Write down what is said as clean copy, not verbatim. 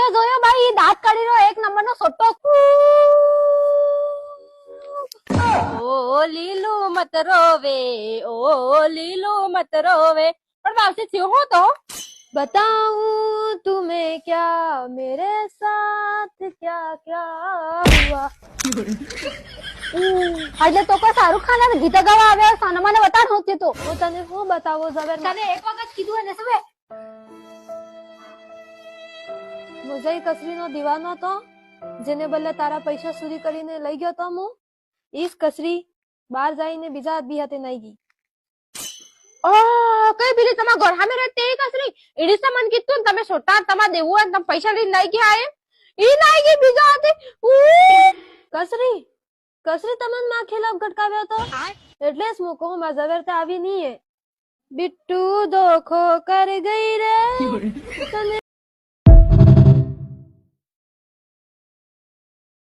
જોયો જોયો ભાઈ દાંત કાઢીનો એક નંબરનો સોટો ઓ લીલું મત રોવે ઓ લીલું મત રોવે પણ માવસી થયું હું તો बताऊं तुम्हें क्या मेरे साथ क्या क्या हुआ એટલે તો કોઈ શાહરુખ ખાન ગીત ગાવા આવ્યા સાના મને બતાડ હોતી તો હું તને શું બતાવો ઝવેર તને એક વખત કીધું ને સવે મુજે કસરીનો દીવાનો તો જેને બદલે તારા પૈસા ચોરી કરીને લઈ ગયો તો હું ઈસ કસરી બહાર જઈને બીજા આદમી હાથે નહીં ગઈ કઈ પેલી તમારા ઘર સામે રહેતી એ કસરી એડી તો મને કીધું તમે છોટા તમારે દેવું હોય તમે પૈસા લઈને લઈ ગયા ઈ નહીં ગઈ બીજા હાથે કસરી કસરી તમને માં ખિલાફ ગટકાવ્યો તો એટલે જ હું કહું માં ઝવેરતા આવી નહીં હે બિટ્ટુ ધોખો કર ગઈ રે તને